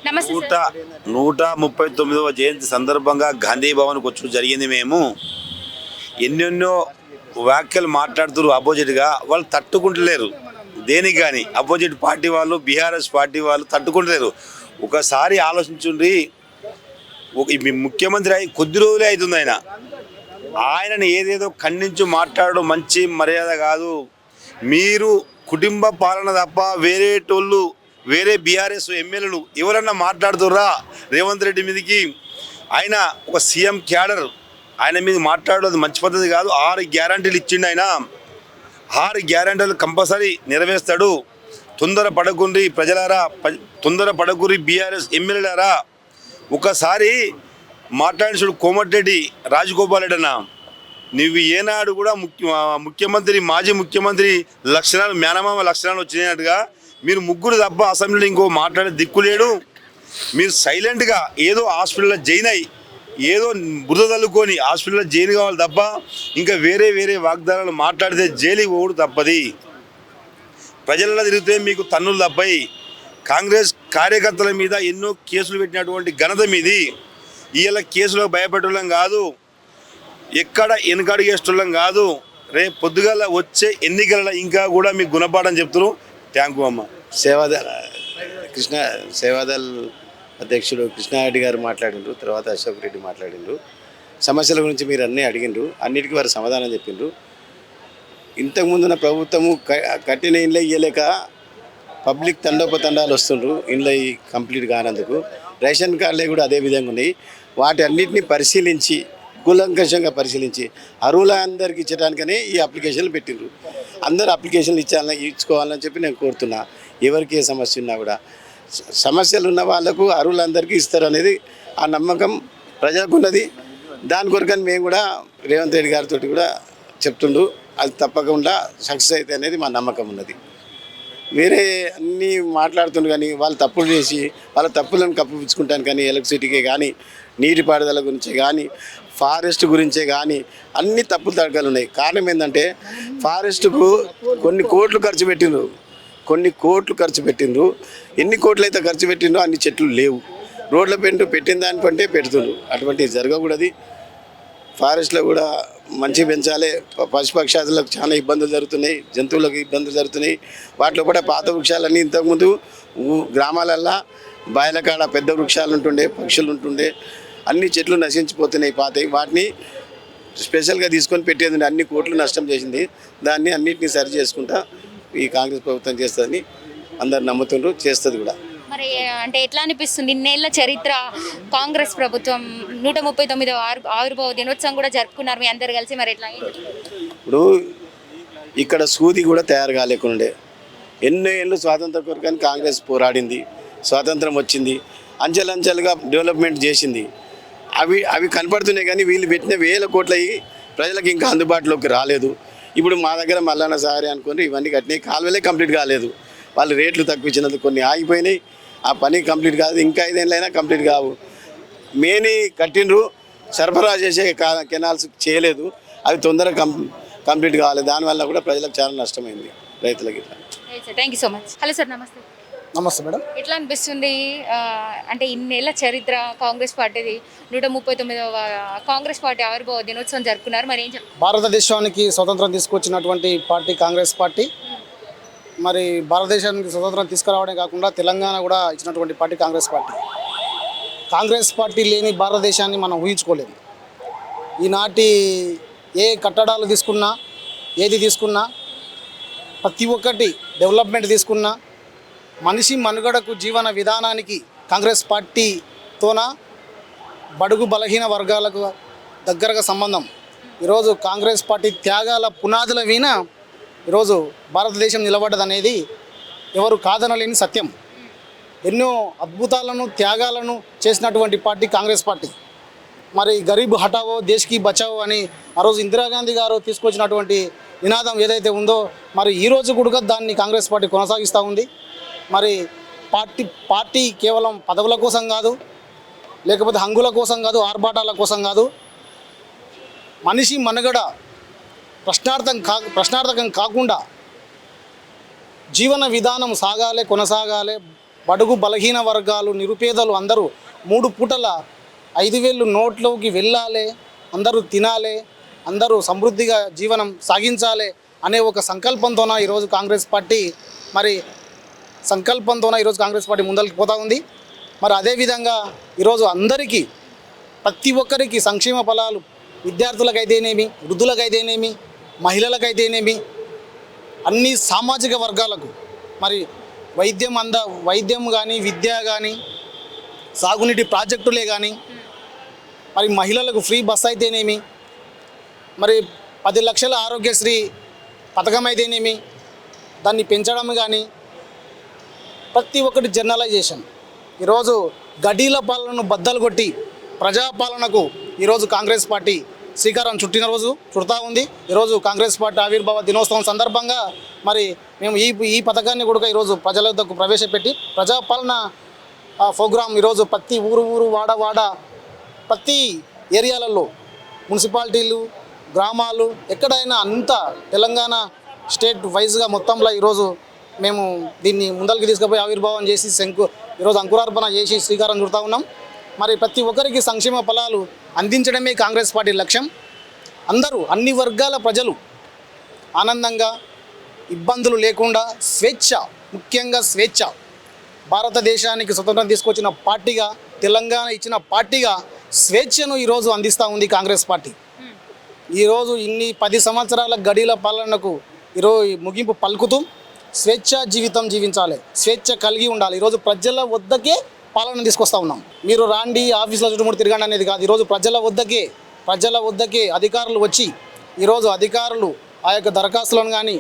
నమస్తే నూట సార్. 139వ జయంతి సందర్భంగా గాంధీ భవన్కి వచ్చి జరిగింది. మేము ఎన్నెన్నో వ్యాఖ్యలు మాట్లాడుతున్నారు అపోజిట్గా, వాళ్ళు తట్టుకుంటలేరు. దేనికి కానీ అపోజిట్ పార్టీ వాళ్ళు, బీఆర్ఎస్ పార్టీ వాళ్ళు తట్టుకుంటలేరు. ఒకసారి ఆలోచించుండ్రి. ముఖ్యమంత్రి అయి కొద్ది రోజులే అవుతుంది. ఆయనని ఏదేదో ఖండించి మాట్లాడడం మంచి మర్యాద కాదు. మీరు కుటుంబ పాలన తప్ప వేరే బీఆర్ఎస్ ఎమ్మెల్యేలు ఎవరన్నా మాట్లాడుతుర్రా రేవంత్ రెడ్డి మీదకి? ఆయన ఒక సీఎం క్యాడర్, ఆయన మీద మాట్లాడేది మంచి పద్ధతి కాదు. 6 గ్యారంటీలు ఇచ్చిండు ఆయన. 6 గ్యారంటీలు కంపల్సరీ నెరవేర్స్తాడు. తొందర పడకుండ్రి ప్రజలారా, తొందర పడకుర్రి బీఆర్ఎస్ ఎమ్మెల్యేలారా. ఒకసారి మాట్లాడిన కోమటిరెడ్డి రాజగోపాల్ రెడ్డి అన్న, నువ్వు ఏనాడు కూడా ముఖ్యమంత్రి, మాజీ ముఖ్యమంత్రి లక్షణాలు, మేనమామ లక్షణాలు వచ్చినట్టుగా మీరు ముగ్గురు తప్ప అసెంబ్లీలో ఇంకో మాట్లాడే దిక్కు లేడు. మీరు సైలెంట్గా ఏదో హాస్పిటల్లో జైన్ అయ్యి ఏదో బురద తల్లుకొని హాస్పిటల్లో జైన్ కావాలి తప్ప ఇంకా వేరే వాగ్దానాలు మాట్లాడితే జైలుకి పోడు తప్పది. ప్రజలలో తిరిగితే మీకు తన్నులు తప్పాయి. కాంగ్రెస్ కార్యకర్తల మీద ఎన్నో కేసులు పెట్టినటువంటి ఘనత మీది. ఇవాళ కేసులకు భయపెట్టడం కాదు, ఎక్కడ వెనకడుగేస్తడం కాదు. రేపు పొద్దుగాల వచ్చే ఎన్నికల ఇంకా కూడా మీకు గుణపాఠం చెప్తున్నారు. థ్యాంక్ యూ అమ్మ. సేవాదల్ అధ్యక్షుడు కృష్ణారెడ్డి గారు మాట్లాడిండ్రు, తర్వాత అశోక్ రెడ్డి మాట్లాడిండ్రు. సమస్యల గురించి మీరు అన్నీ అడిగిండ్రు, అన్నిటికీ వారు సమాధానం చెప్పిండ్రు. ఇంతకుముందున్న ప్రభుత్వము కట్టిన ఇండ్లు ఇయ్యలేక పబ్లిక్ తండోపతండాలు వస్తుండ్రు ఇండ్లు కంప్లీట్ కానందుకు. రేషన్ కార్డులే కూడా అదే విధంగా ఉన్నాయి. వాటి అన్నిటిని పరిశీలించి, కూలంకషంగా పరిశీలించి అర్హుల అందరికి ఇచ్చడానికనే ఈ అప్లికేషన్లు పెట్టిండ్రు. అందరూ అప్లికేషన్లు ఇచ్చుకోవాలని చెప్పి నేను కోరుతున్నా. ఎవరికి ఏ సమస్య ఉన్నా కూడా సమస్యలు ఉన్న వాళ్ళకు అర్హులందరికీ ఇస్తారు అనేది ఆ నమ్మకం ప్రజలకు ఉన్నది. దాని కొరకని మేము కూడా రేవంత్ రెడ్డి గారితో కూడా చెప్తుండు, అది తప్పకుండా సక్సెస్ అయితే అనేది మా నమ్మకం ఉన్నది. వేరే అన్నీ మాట్లాడుతుండ్రు కానీ వాళ్ళు తప్పులు చేసి వాళ్ళ తప్పులను కప్పిపుచ్చుకుంటాను కానీ ఎలక్ట్రిసిటీకే కానీ, నీటిపారుదల గురించే కానీ, ఫారెస్ట్ గురించే కానీ అన్ని తప్పులు తడకలు ఉన్నాయి. కారణం ఏంటంటే ఫారెస్ట్కు కొన్ని కోట్లు ఖర్చు పెట్టిండ్రు. ఎన్ని కోట్లు అయితే ఖర్చు పెట్టిండ్రో అన్ని చెట్లు లేవు. రోడ్ల పెట్టిన దానికంటే పెడుతుండ్రు. అటువంటివి జరగకూడదు. ఫారెస్ట్లో కూడా మంచి పెంచాలి. పశుపక్షాదులకు చాలా ఇబ్బందులు జరుగుతున్నాయి, జంతువులకు ఇబ్బందులు జరుగుతున్నాయి. వాటిలో కూడా పాత వృక్షాలన్నీ ఇంతకుముందు గ్రామాలల్లో బాయిల కాడ పెద్ద వృక్షాలు ఉంటుండే, పక్షులు ఉంటుండే, అన్ని చెట్లు నశించిపోతున్నాయి పాతవి. వాటిని స్పెషల్గా తీసుకొని పెట్టేది అన్ని కోట్లు నష్టం చేసింది. దాన్ని అన్నింటినీ సరి చేసుకుంటా ఈ కాంగ్రెస్ ప్రభుత్వం చేస్తుందని అందరు నమ్ముతుండ్రు, చేస్తుంది కూడా. మరి అంటే ఎట్లా అనిపిస్తుంది? ఇన్నేళ్ల చరిత్ర కాంగ్రెస్ ప్రభుత్వం 139వ ఆవిర్భావ దినోత్సవం కూడా జరుపుకున్నారు మీ అందరు కలిసి. మరి ఎట్లా? ఇప్పుడు ఇక్కడ సూది కూడా తయారు కాలేకుండే ఎన్నో ఏళ్ళు స్వాతంత్ర కొరకని కాంగ్రెస్ పోరాడింది. స్వాతంత్రం వచ్చింది, అంచెలంచెలుగా డెవలప్మెంట్ చేసింది. అవి కనపడుతున్నాయి కానీ వీళ్ళు పెట్టిన 1000 కోట్ల ప్రజలకు ఇంకా అందుబాటులోకి రాలేదు. ఇప్పుడు మా దగ్గర మల్లన్న సాగరే అనుకుని ఇవన్నీ కట్టినాయి, కాలువలే కంప్లీట్ కాలేదు. వాళ్ళు రేట్లు తక్కువ ఇచ్చినందుకు కొన్ని ఆగిపోయినాయి. ఆ పని కంప్లీట్ కాదు, ఇంకా 5 ఏళ్ళైనా కంప్లీట్ కావు. మేని కట్టిండ్రు, సరఫరా చేసే కెనాల్స్ చేయలేదు. అవి తొందరగా కంప్లీట్ కావాలి. దానివల్ల కూడా ప్రజలకు చాలా నష్టమైంది, రైతులకి. Thank you so much. Hello sir, నమస్తే. నమస్తే మేడం. ఎట్లా అనిపిస్తుంది? అంటే ఇన్నేళ్ల చరిత్ర కాంగ్రెస్ పార్టీది, 139వ కాంగ్రెస్ పార్టీ ఆవిర్భావ దినోత్సవం జరుపుకున్నారు. మరి ఏం చెప్తారు? భారతదేశానికి స్వతంత్రం తీసుకొచ్చినటువంటి పార్టీ కాంగ్రెస్ పార్టీ. మరి భారతదేశానికి స్వతంత్రం తీసుకురావడమే కాకుండా తెలంగాణ కూడా ఇచ్చినటువంటి party Congress party. Congress party లేని భారతదేశాన్ని మనం ఊహించుకోలేము. ఈనాటి ఏ కట్టడాలు తీసుకున్నా, ఏది తీసుకున్నా, ప్రతి ఒక్కటి డెవలప్మెంట్ తీసుకున్నా, మనిషి మనుగడకు, జీవన విధానానికి కాంగ్రెస్ పార్టీతోన బడుగు బలహీన వర్గాలకు దగ్గరగా సంబంధం. ఈరోజు కాంగ్రెస్ పార్టీ త్యాగాల పునాదుల వీణ ఈరోజు భారతదేశం నిలబడ్డదనేది ఎవరు కాదనలేని సత్యం. ఎన్నో అద్భుతాలను, త్యాగాలను చేసినటువంటి పార్టీ కాంగ్రెస్ పార్టీ. మరి గరీబ్ హటావో దేశ్కి బచావో అని ఆ రోజు ఇందిరాగాంధీ గారు తీసుకొచ్చినటువంటి నినాదం ఏదైతే ఉందో, మరి ఈరోజు కూడా దాన్ని కాంగ్రెస్ పార్టీ కొనసాగిస్తూ ఉంది. మరి పార్టీ కేవలం పదవుల కోసం కాదు, లేకపోతే హంగుల కోసం కాదు, ఆర్భాటాల కోసం కాదు. మనిషి మనుగడ ప్రశ్నార్థకం కాకుండా జీవన విధానం సాగాలి, కొనసాగాలి, బడుగు బలహీన వర్గాలు నిరుపేదలు అందరూ 3 పూటల 5,000 నోట్లోకి వెళ్ళాలి, అందరూ తినాలి, అందరూ సమృద్ధిగా జీవనం సాగించాలి అనే ఒక సంకల్పంతోన ఈరోజు కాంగ్రెస్ పార్టీ ముందరికి పోతూ ఉంది. మరి అదేవిధంగా ఈరోజు అందరికీ ప్రతి ఒక్కరికి సంక్షేమ ఫలాలు విద్యార్థులకైతేనేమి, వృద్ధులకైతేనేమి, మహిళలకైతేనేమి, అన్ని సామాజిక వర్గాలకు మరి వైద్యం కానీ, విద్య కానీ, సాగునీటి ప్రాజెక్టులే కానీ, మరి మహిళలకు ఫ్రీ బస్ అయితేనేమి, మరి 10 లక్షల ఆరోగ్యశ్రీ పథకం అయితేనేమి, దాన్ని పెంచడం కానీ, ప్రతి ఒక్కటి జర్నలైజేషన్. ఈరోజు గడీల పాలనను బద్దలు కొట్టి ప్రజాపాలనకు ఈరోజు కాంగ్రెస్ పార్టీ శ్రీకారం చుడతా ఉంది. ఈరోజు కాంగ్రెస్ పార్టీ ఆవిర్భావ దినోత్సవం సందర్భంగా మరి మేము ఈ పథకాన్ని కూడా ఈరోజు ప్రజల వద్దకు ప్రవేశపెట్టి ప్రజాపాలన ప్రోగ్రాం ఈరోజు ప్రతి ఊరు వాడ ప్రతి ఏరియాలలో మున్సిపాలిటీలు, గ్రామాలు ఎక్కడైనా అంతా తెలంగాణ స్టేట్ వైజ్గా మొత్తంలో ఈరోజు మేము దీన్ని ముందరికి తీసుకుపోయి ఆవిర్భావం చేసి ఈరోజు అంకురార్పణ చేసి శ్రీకారం చుడతా ఉన్నాం. మరి ప్రతి ఒక్కరికి సంక్షేమ ఫలాలు అందించడమే కాంగ్రెస్ పార్టీ లక్ష్యం. అందరూ అన్ని వర్గాల ప్రజలు ఆనందంగా, ఇబ్బందులు లేకుండా ముఖ్యంగా స్వేచ్ఛ, భారతదేశానికి స్వతంత్రం తీసుకొచ్చిన పార్టీగా, తెలంగాణ ఇచ్చిన పార్టీగా స్వేచ్ఛను ఈరోజు అందిస్తూ ఉంది కాంగ్రెస్ పార్టీ. ఈరోజు 10 సంవత్సరాల గడీల పాలనకు ఈరోజు ముగింపు పలుకుతూ స్వేచ్ఛ జీవితం జీవించాలి, స్వేచ్ఛ కలిగి ఉండాలి. ఈరోజు ప్రజల వద్దకే పాలన తీసుకొస్తా ఉన్నాం. మీరు రాండి ఆఫీసులో చుట్టుముట్టు తిరగండి అనేది కాదు. ఈరోజు ప్రజల వద్దకే అధికారులు వచ్చి ఈరోజు అధికారులు ఆ యొక్క దరఖాస్తులను కానీ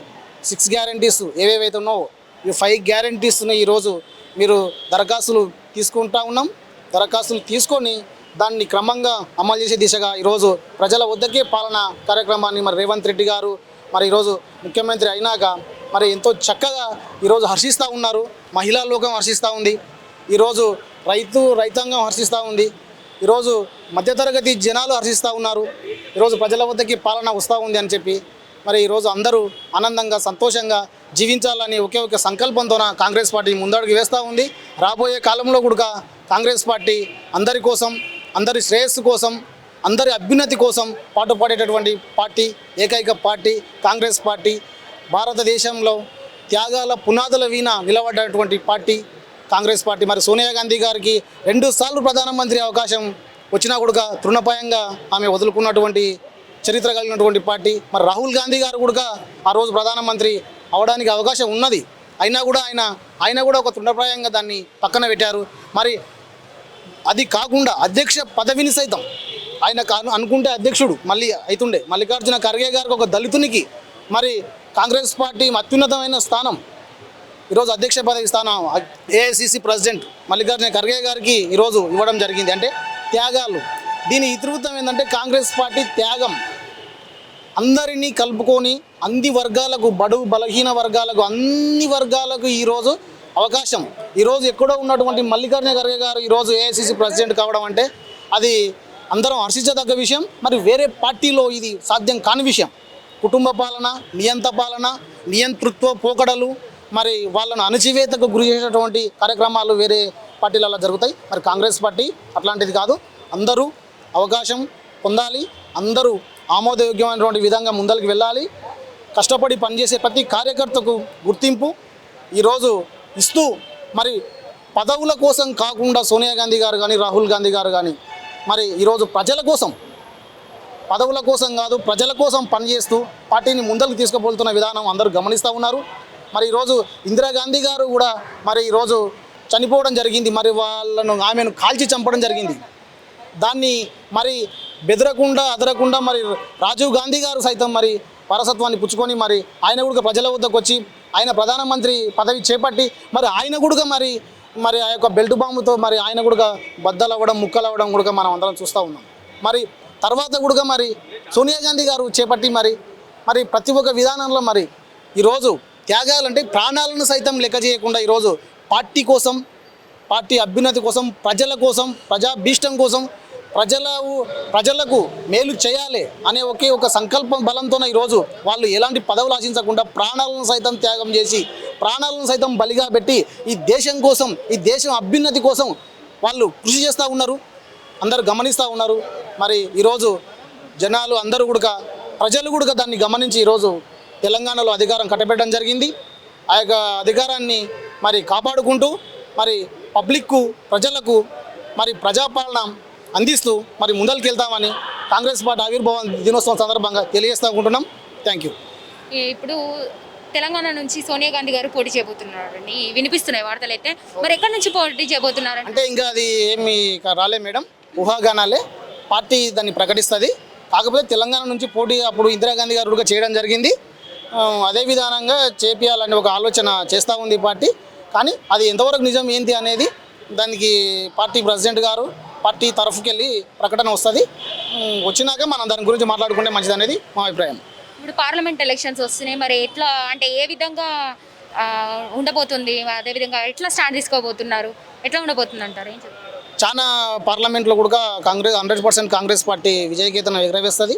6 గ్యారంటీస్ ఏవేవైతే ఉన్నావో ఈ 5 గ్యారంటీస్ని ఈరోజు మీరు దరఖాస్తులు తీసుకుంటా ఉన్నాం. దరఖాస్తులు తీసుకొని దాన్ని క్రమంగా అమలు చేసే దిశగా ఈరోజు ప్రజల వద్దకే పాలన కార్యక్రమాన్ని మరి రేవంత్ రెడ్డి గారు మరి ఈరోజు ముఖ్యమంత్రి అయినాక మరి ఎంతో చక్కగా ఈరోజు హర్షిస్తూ ఉన్నారు. మహిళా లోకం హర్షిస్తూ ఉంది. ఈరోజు రైతాంగం హర్షిస్తూ ఉంది. ఈరోజు మధ్యతరగతి జనాలు హర్షిస్తూ ఉన్నారు. ఈరోజు ప్రజల వద్దకి పాలన వస్తూ ఉంది అని చెప్పి మరి ఈరోజు అందరూ ఆనందంగా సంతోషంగా జీవించాలని ఒకే ఒక సంకల్పంతోన కాంగ్రెస్ పార్టీ ముందడుగు వేస్తూ ఉంది. రాబోయే కాలంలో కూడా కాంగ్రెస్ పార్టీ అందరి కోసం, అందరి శ్రేయస్సు కోసం, అందరి అభ్యున్నతి కోసం పాటుపడేటటువంటి పార్టీ, ఏకైక పార్టీ కాంగ్రెస్ పార్టీ. భారతదేశంలో త్యాగాల పునాదుల వీణ నిలబడ్డటువంటి పార్టీ కాంగ్రెస్ పార్టీ. మరి సోనియా గాంధీ గారికి 2 సార్లు ప్రధానమంత్రి అవకాశం వచ్చినా కూడా తృణప్రాయంగా ఆమె వదులుకున్నటువంటి చరిత్ర కలిగినటువంటి పార్టీ. మరి రాహుల్ గాంధీ గారు కూడా ఆ రోజు ప్రధానమంత్రి అవడానికి అవకాశం ఉన్నది, అయినా కూడా ఆయన కూడా ఒక తృణప్రాయంగా దాన్ని పక్కన పెట్టారు. మరి అది కాకుండా అధ్యక్ష పదవిని సైతం ఆయన అనుకుంటే అధ్యక్షుడు మళ్ళీ అవుతుండే. మల్లికార్జున ఖర్గే గారికి ఒక దళితునికి మరి కాంగ్రెస్ పార్టీ అత్యున్నతమైన స్థానం ఈరోజు అధ్యక్ష పదవి స్థానం ఏఐసిసి ప్రెసిడెంట్ మల్లికార్జున ఖర్గే గారికి ఈరోజు ఇవ్వడం జరిగింది. అంటే త్యాగాలు. దీని ఇతివృత్తం ఏంటంటే కాంగ్రెస్ పార్టీ త్యాగం. అందరినీ కలుపుకొని అన్ని వర్గాలకు, బడుగు బలహీన వర్గాలకు, అన్ని వర్గాలకు ఈరోజు అవకాశం. ఈరోజు ఎక్కడో ఉన్నటువంటి మల్లికార్జున ఖర్గే గారు ఈరోజు ఏఐసిసి ప్రెసిడెంట్ కావడం అంటే అది అందరం హర్షించదగ్గ విషయం. మరి వేరే పార్టీలో ఇది సాధ్యం కాని విషయం. కుటుంబ పాలన, నియంతృత్వ పోకడలు, మరి వాళ్ళను అణచివేతకు గురి చేసేటువంటి కార్యక్రమాలు వేరే పార్టీలలో జరుగుతాయి. మరి కాంగ్రెస్ పార్టీ అట్లాంటిది కాదు. అందరూ అవకాశం పొందాలి, అందరూ ఆమోదయోగ్యమైనటువంటి విధంగా ముందరికి వెళ్ళాలి. కష్టపడి పనిచేసే ప్రతి కార్యకర్తకు గుర్తింపు ఈరోజు ఇస్తూ మరి పదవుల కోసం కాకుండా సోనియా గాంధీ గారు కానీ, రాహుల్ గాంధీ గారు కానీ మరి ఈరోజు ప్రజల కోసం, పదవుల కోసం కాదు ప్రజల కోసం పనిచేస్తూ పార్టీని ముందరికి తీసుకుపోతున్న విధానం అందరూ గమనిస్తూ ఉన్నారు. మరి ఈరోజు ఇందిరాగాంధీ గారు కూడా మరి ఈరోజు చనిపోవడం జరిగింది. మరి ఆమెను కాల్చి చంపడం జరిగింది. దాన్ని మరి బెదరకుండా అదరకుండా మరి రాజీవ్ గాంధీ గారు సైతం మరి వారసత్వాన్ని పుచ్చుకొని మరి ఆయన కూడా ప్రజల వద్దకు వచ్చి ఆయన ప్రధానమంత్రి పదవి చేపట్టి మరి ఆయన కూడా మరి ఆ యొక్క బెల్ట్ బాంబుతో మరి ఆయన కూడా బద్దలవ్వడం, ముక్కలవ్వడం కూడా మనం అందరం చూస్తూ ఉన్నాం. మరి తర్వాత కూడా మరి సోనియా గాంధీ గారు చేపట్టి మరి ప్రతి ఒక్క విధానంలో మరి ఈరోజు త్యాగాలంటే ప్రాణాలను సైతం లెక్క చేయకుండా ఈరోజు పార్టీ కోసం, పార్టీ అభ్యున్నతి కోసం, ప్రజల కోసం, ప్రజాభీష్టం కోసం ప్రజలకు మేలు చేయాలి అనే ఒకే ఒక సంకల్పం బలంతోనే ఈరోజు వాళ్ళు ఎలాంటి పదవులు ఆశించకుండా ప్రాణాలను సైతం త్యాగం చేసి ప్రాణాలను సైతం బలిగా పెట్టి ఈ దేశం కోసం ఈ దేశం అభ్యున్నతి కోసం వాళ్ళు కృషి చేస్తూ ఉన్నారు. అందరూ గమనిస్తూ ఉన్నారు. మరి ఈరోజు జనాలు అందరూ కూడా ప్రజలు కూడా దాన్ని గమనించి ఈరోజు తెలంగాణలో అధికారం కట్టబెట్టడం జరిగింది. ఆ యొక్క అధికారాన్ని మరి కాపాడుకుంటూ మరి పబ్లిక్కు ప్రజలకు మరి ప్రజాపాలన అందిస్తూ మరి ముందరికి వెళ్తామని కాంగ్రెస్ పార్టీ ఆవిర్భావ దినోత్సవం సందర్భంగా తెలియజేసుకుంటున్నాం. Thank you. ఇప్పుడు తెలంగాణ నుంచి సోనియా గాంధీ గారు పోటీ చేయబోతున్నారని వినిపిస్తున్నాయి వార్తలు అయితే, మరి ఎక్కడి నుంచి పోటీ చేయబోతున్నారు అంటే ఇంకా అది ఏమి రాలే మేడం, ఊహాగానాలే. పార్టీ దాన్ని ప్రకటిస్తుంది. కాకపోతే తెలంగాణ నుంచి పోటీ అప్పుడు ఇందిరాగాంధీ గారు కూడా చేయడం జరిగింది. అదే విధానంగా చేపియాలని ఒక ఆలోచన చేస్తూ ఉంది పార్టీ. కానీ అది ఎంతవరకు నిజం ఏంటి అనేది దానికి పార్టీ ప్రెసిడెంట్ గారు పార్టీ తరఫుకి వెళ్ళి ప్రకటన వస్తుంది. వచ్చినాక మనం దాని గురించి మాట్లాడుకుంటే మంచిది అనేది మా అభిప్రాయం. ఇప్పుడు పార్లమెంట్ ఎలక్షన్స్ వస్తున్నాయి, మరి ఎట్లా అంటే ఏ విధంగా ఉండబోతుంది, అదేవిధంగా ఎట్లా స్టాండ్ తీసుకోబోతున్నారు, ఎట్లా ఉండబోతుంది అంటారు, ఏం చెప్తారు? చాలా పార్లమెంట్లో కూడా కాంగ్రెస్ 100% కాంగ్రెస్ పార్టీ విజయకేతనం ఎగరవేస్తుంది.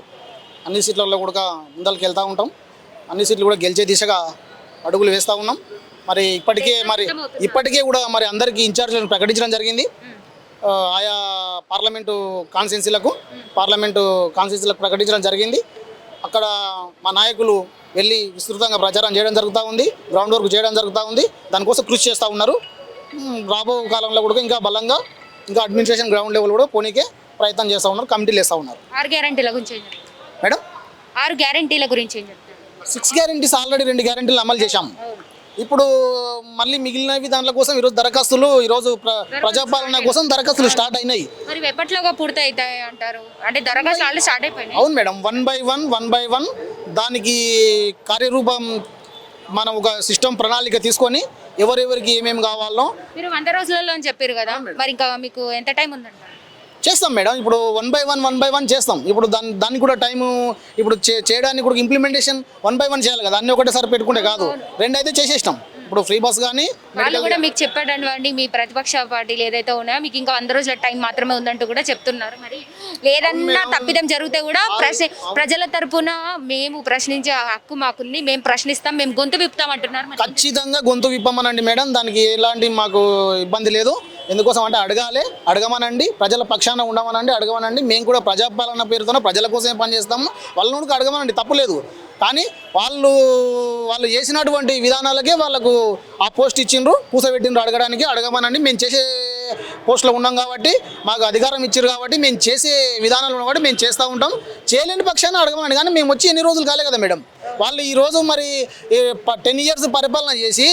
అన్ని సీట్లలో కూడా ముందరికి వెళ్తూ ఉంటాం. అన్ని సీట్లు కూడా గెలిచే దిశగా అడుగులు వేస్తూ ఉన్నాం. మరి ఇప్పటికే కూడా మరి అందరికీ ఇన్ఛార్జ్లను ప్రకటించడం జరిగింది. ఆయా పార్లమెంటు కాన్స్టిట్యున్సీలకు ప్రకటించడం జరిగింది. అక్కడ మా నాయకులు వెళ్ళి విస్తృతంగా ప్రచారం చేయడం జరుగుతూ ఉంది. గ్రౌండ్ వర్క్ చేయడం జరుగుతూ ఉంది. దానికోసం కృషి చేస్తూ ఉన్నారు. రాబో కాలంలో కూడా ఇంకా బలంగా ఇంకా అడ్మినిస్ట్రేషన్ గ్రౌండ్ లెవెల్ కూడా పోనీకే ప్రయత్నం చేస్తూ ఉన్నారు. కమిటీలు వేస్తూ ఉన్నారు. 6 గ్యారెంటీల గురించి మేడం 6 గ్యారెంటీల గురించి ఏం చెప్తారు? 6 గ్యారెంటీస్ ఆల్రెడీ 2 గ్యారెంటీలు అమలు చేశాం. ఇప్పుడు మళ్ళీ మిగిలినవి దాంట్ల కోసం ఈరోజు దరఖాస్తులు ఈరోజు ప్రజాపాలన కోసం దరఖాస్తులు స్టార్ట్ అయినాయి. మరి ఎప్పట్లోగా పూర్తి అవుతాయి అంటారు? అంటే దరఖాస్తులు ఆల్రెడీ స్టార్ట్ అయిపోయినాయి. అవును మేడం, 1 by 1 దానికి కార్యరూపం మనం ఒక సిస్టమ్ ప్రణాళిక తీసుకొని ఎవరెవరికి ఏమేమి కావాలో మీరు 100 రోజులలో అని చెప్పారు కదా, మరి ఇంకా మీకు ఎంత టైం ఉందంట? చేస్తాం మేడం. ఇప్పుడు 1 by 1 చేస్తాం. ఇప్పుడు దానికి కూడా టైము ఇప్పుడు చేయడానికి కూడా ఇంప్లిమెంటేషన్ 1 by 1 చేయాలి కదా, అన్నీ ఒకటేసారి పెట్టుకుంటే కాదు. 2 అయితే చేసేసినాం. ఇప్పుడు ఫ్రీ బస్ కానీ వాళ్ళు కూడా మీకు చెప్పాడండి, మీ ప్రతిపక్ష పార్టీలు ఏదైతే ఉన్నాయో మీకు ఇంకా 100 రోజుల టైం మాత్రమే ఉందంటూ కూడా చెప్తున్నారు. మరి లేదన్నా తప్పిదం జరిగితే కూడా ప్రజల తరపున మేము ప్రశ్నించే హక్కు మాకుంది, మేము ప్రశ్నిస్తాం, మేము గొంతు విప్పుతాం అంటున్నారు. ఖచ్చితంగా గొంతు విప్పమనండి మేడం, దానికి ఎలాంటి మాకు ఇబ్బంది లేదు. ఎందుకోసం అంటే అడగమనండి, ప్రజల పక్షాన ఉండమనండి, అడగమనండి. మేము కూడా ప్రజాపాలన పేరుతో ప్రజల కోసమే పనిచేస్తాము. వాళ్ళ నుండి అడగమనండి, తప్పులేదు. కానీ వాళ్ళు చేసినటువంటి విధానాలకే వాళ్ళకు ఆ పోస్ట్ ఇచ్చిండ్రు, కూసబెట్టిండ్రు అడగమనండి. మేము చేసే పోస్టులో ఉన్నాం కాబట్టి, మాకు అధికారం ఇచ్చారు కాబట్టి, మేము చేసే విధానాలు ఉన్న కాబట్టి మేము చేస్తూ ఉంటాం. చేయలేని పక్షాన్ని అడగమనండి. కానీ మేము వచ్చి ఎన్ని రోజులు కాలే కదా మేడం. వాళ్ళు ఈరోజు మరి 10 years పరిపాలన చేసి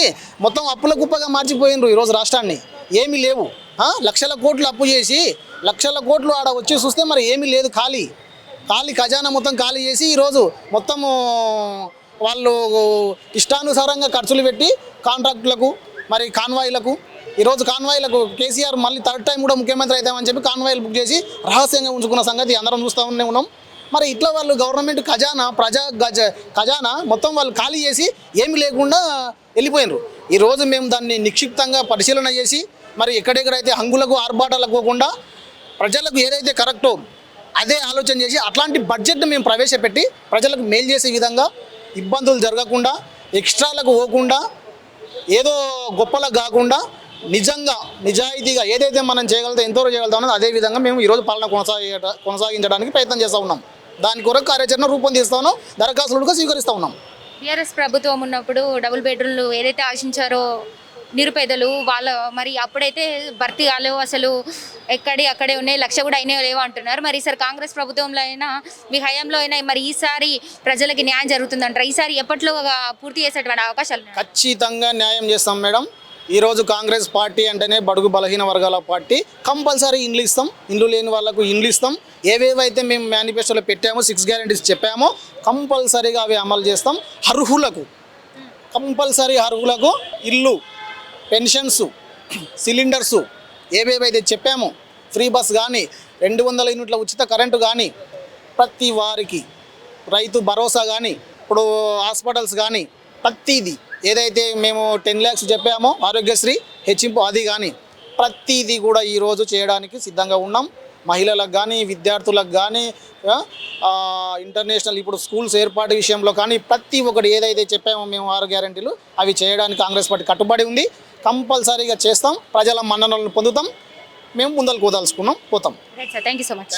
మొత్తం అప్పుల కుప్పగా మార్చిపోయినరు ఈరోజు రాష్ట్రాన్ని. ఏమీ లేవు. లక్షల కోట్లు అప్పు చేసి లక్షల కోట్లు ఆడ వచ్చి చూస్తే మరి ఏమీ లేదు. ఖాళీ ఖజానా మొత్తం ఖాళీ చేసి ఈరోజు మొత్తము వాళ్ళు ఇష్టానుసారంగా ఖర్చులు పెట్టి కాంట్రాక్టులకు మరి కాన్వాయిలకు కాన్వాయిలకు కేసీఆర్ మళ్ళీ 3rd time కూడా ముఖ్యమంత్రి అవుతామని చెప్పి కాన్వాయిలు బుక్ చేసి రహస్యంగా ఉంచుకున్న సంగతి అందరం చూస్తూ ఉన్నాం. మరి ఇట్లా వాళ్ళు గవర్నమెంట్ ఖజానా మొత్తం వాళ్ళు ఖాళీ చేసి ఏమి లేకుండా వెళ్ళిపోయినారు. ఈరోజు మేము దాన్ని నిక్షిప్తంగా పరిశీలన చేసి మరి ఎక్కడెక్కడైతే హంగులకు ఆర్భాటాలకు పోకుండా ప్రజలకు ఏదైతే కరెక్టో అదే ఆలోచన చేసి అట్లాంటి బడ్జెట్ను మేము ప్రవేశపెట్టి ప్రజలకు మేలు చేసే విధంగా ఇబ్బందులు జరగకుండా, ఎక్స్ట్రాలకు పోకుండా, ఏదో గొప్పలకు కాకుండా నిజంగా నిజాయితీగా ఏదైతే మనం చేయగలుగుతాం, ఎంతవరకు చేయగలుగుతామో అదే విధంగా మేము ఈరోజు పాలన కొనసాగించడానికి ప్రయత్నం చేస్తూ ఉన్నాం. దాని కొరకు కార్యాచరణ రూపొందిస్తూ ఉన్నాం, దరఖాస్తులుగా స్వీకరిస్తూ ఉన్నాం. టీఆర్ఎస్ ప్రభుత్వం ఉన్నప్పుడు డబుల్ బెడ్రూమ్లు ఏదైతే ఆశించారో నిరుపేదలు వాళ్ళ మరి అప్పుడైతే భర్తీ కాలేవు, అసలు అక్కడే ఉన్నాయి, 1,00,000 కూడా అయినా లేవు అంటున్నారు. మరి ఈసారి కాంగ్రెస్ ప్రభుత్వంలో అయినా మీ హయాంలో అయినా మరి ఈసారి ప్రజలకి న్యాయం జరుగుతుందంటారా? ఈసారి ఎప్పట్లో పూర్తి చేసేటువంటి అవకాశాలు? ఖచ్చితంగా న్యాయం చేస్తాం మేడం. ఈరోజు కాంగ్రెస్ పార్టీ అంటేనే బడుగు బలహీన వర్గాల పార్టీ. కంపల్సరీ ఇండ్లు ఇస్తాం, ఇండ్లు లేని వాళ్ళకు ఇండ్లు ఇస్తాం. ఏవేవైతే మేము మేనిఫెస్టోలో పెట్టామో 6 గ్యారెంటీస్ చెప్పామో కంపల్సరీగా అవి అమలు చేస్తాం. కంపల్సరీ అర్హులకు ఇల్లు, పెన్షన్స్, సిలిండర్సు ఏవేవైతే చెప్పామో, ఫ్రీ బస్ కానీ, 200 యూనిట్ల ఉచిత కరెంటు కానీ, ప్రతి వారికి రైతు భరోసా కానీ, ఇప్పుడు హాస్పిటల్స్ కానీ, ప్రతిదీ ఏదైతే మేము 10 lakhs చెప్పామో ఆరోగ్యశ్రీ హెచ్చింపు అది కానీ ప్రతిదీ కూడా ఈరోజు చేయడానికి సిద్ధంగా ఉన్నాం. మహిళలకు కానీ, విద్యార్థులకు కానీ, ఇంటర్నేషనల్ ఇప్పుడు స్కూల్స్ ఏర్పాటు విషయంలో కానీ ప్రతి ఒక్కటి ఏదైతే చెప్పామో మేము 6 గ్యారెంటీలు అవి చేయడానికి కాంగ్రెస్ పార్టీ కట్టుబడి ఉంది. కంపల్సరీగా చేస్తాం, ప్రజల మన్ననలను పొందుతాం. మేము ముందరకు పోదాల్చుకున్నాం, పోతాం. Right sir, thank you so much.